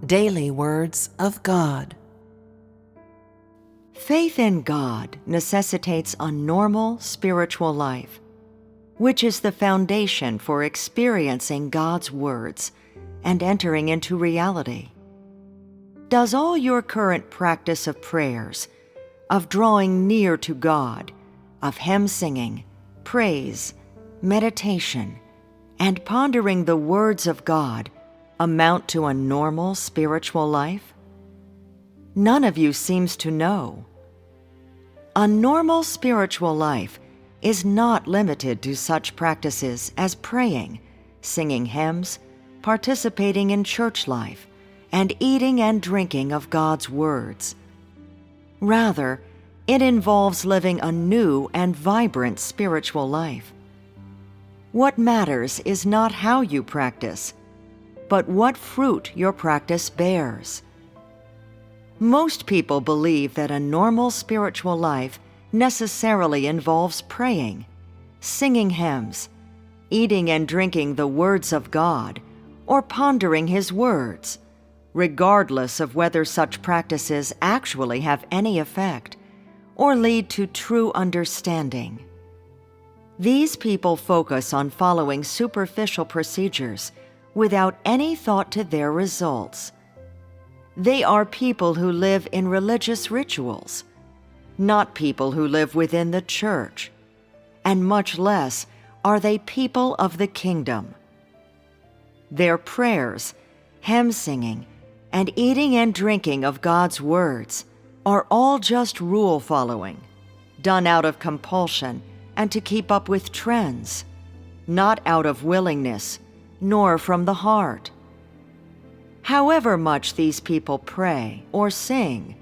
Daily Words of God. Faith in God necessitates a normal spiritual life, which is the foundation for experiencing God's words and entering into reality. Does all your current practice of prayers, of drawing near to God, of hymn singing, praise, meditation, and pondering the words of God amount to a normal spiritual life? None of you seems to know. A normal spiritual life is not limited to such practices as praying, singing hymns, participating in church life, and eating and drinking of God's words. Rather, it involves living a new and vibrant spiritual life. What matters is not how you practice, but what fruit your practice bears. Most people believe that a normal spiritual life necessarily involves praying, singing hymns, eating and drinking the words of God, or pondering His words, regardless of whether such practices actually have any effect or lead to true understanding. These people focus on following superficial procedures without any thought to their results. They are people who live in religious rituals, not people who live within the church, and much less are they people of the kingdom. Their prayers, hymn singing, and eating and drinking of God's words are all just rule following, done out of compulsion and to keep up with trends, not out of willingness, nor from the heart. However much these people pray or sing,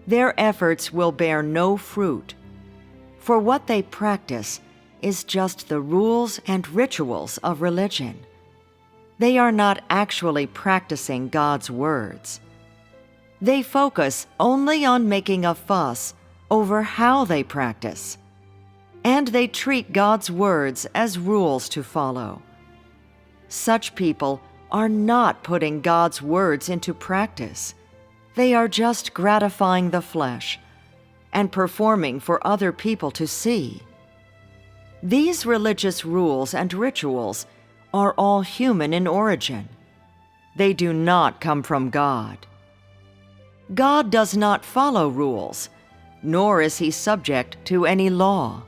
their efforts will bear no fruit, for what they practice is just the rules and rituals of religion. They are not actually practicing God's words. They focus only on making a fuss over how they practice, and they treat God's words as rules to follow. Such people are not putting God's words into practice. They are just gratifying the flesh and performing for other people to see. These religious rules and rituals are all human in origin. They do not come from God. God does not follow rules, nor is He subject to any law.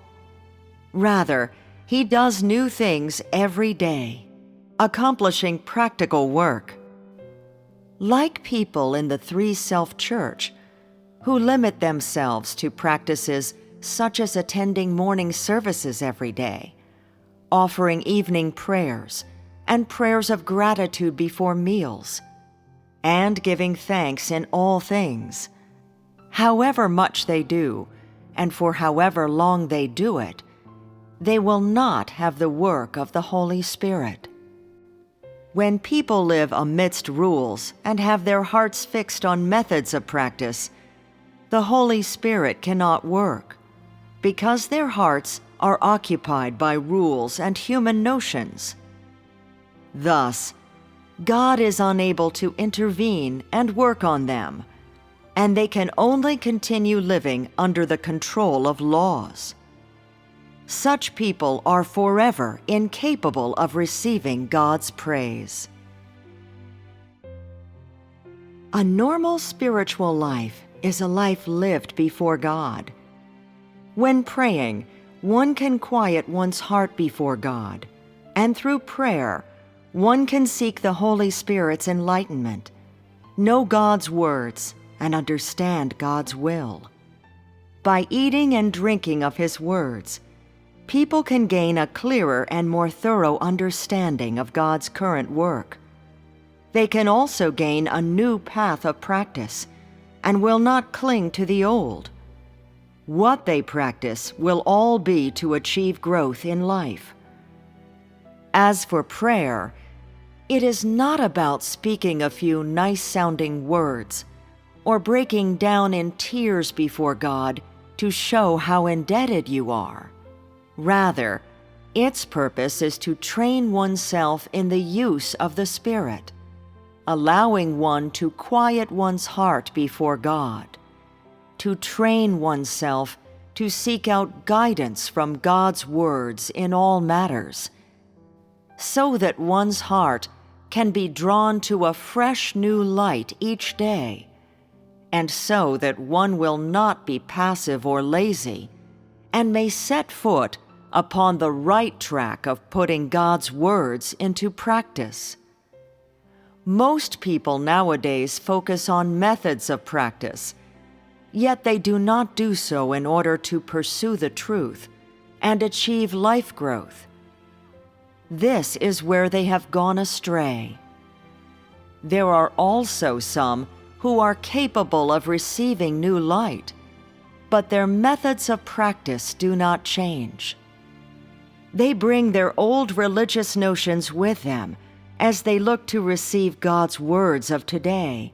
Rather, He does new things every day, accomplishing practical work. Like people in the Three Self Church, who limit themselves to practices such as attending morning services every day, offering evening prayers and prayers of gratitude before meals, and giving thanks in all things. However much they do, and for however long they do it, they will not have the work of the Holy Spirit. When people live amidst rules and have their hearts fixed on methods of practice, the Holy Spirit cannot work, because their hearts are occupied by rules and human notions. Thus, God is unable to intervene and work on them, and they can only continue living under the control of laws. Such people are forever incapable of receiving God's praise. A normal spiritual life is a life lived before God. When praying, one can quiet one's heart before God, and through prayer, one can seek the Holy Spirit's enlightenment, know God's words, and understand God's will. By eating and drinking of His words, people can gain a clearer and more thorough understanding of God's current work. They can also gain a new path of practice and will not cling to the old. What they practice will all be to achieve growth in life. As for prayer, it is not about speaking a few nice-sounding words or breaking down in tears before God to show how indebted you are. Rather, its purpose is to train oneself in the use of the Spirit, allowing one to quiet one's heart before God, to train oneself to seek out guidance from God's words in all matters, so that one's heart can be drawn to a fresh new light each day, and so that one will not be passive or lazy, and may set foot upon the right track of putting God's words into practice. Most people nowadays focus on methods of practice, yet they do not do so in order to pursue the truth and achieve life growth. This is where they have gone astray. There are also some who are capable of receiving new light, but their methods of practice do not change. They bring their old religious notions with them as they look to receive God's words of today.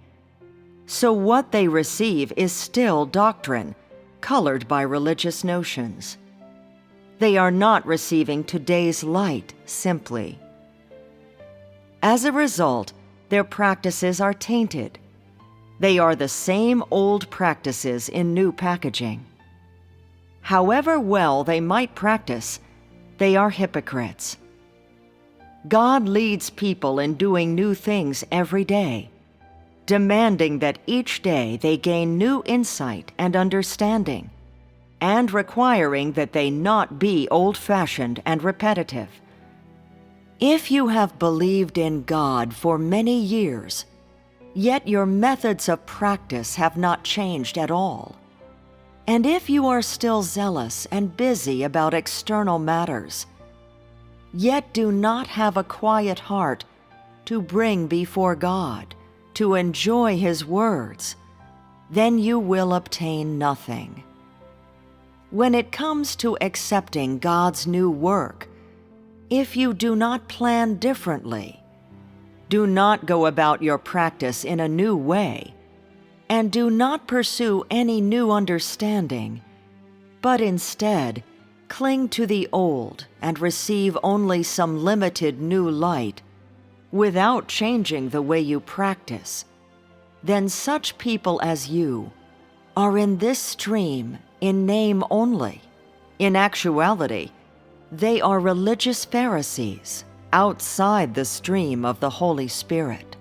So what they receive is still doctrine, colored by religious notions. They are not receiving today's light simply. As a result, their practices are tainted. They are the same old practices in new packaging. However well they might practice, they are hypocrites. God leads people in doing new things every day, demanding that each day they gain new insight and understanding, and requiring that they not be old-fashioned and repetitive. If you have believed in God for many years, yet your methods of practice have not changed at all, and if you are still zealous and busy about external matters, yet do not have a quiet heart to bring before God, to enjoy His words, then you will obtain nothing. When it comes to accepting God's new work, if you do not plan differently, do not go about your practice in a new way, and do not pursue any new understanding, but instead cling to the old and receive only some limited new light, without changing the way you practice, then such people as you are in this stream in name only. In actuality, they are religious Pharisees outside the stream of the Holy Spirit.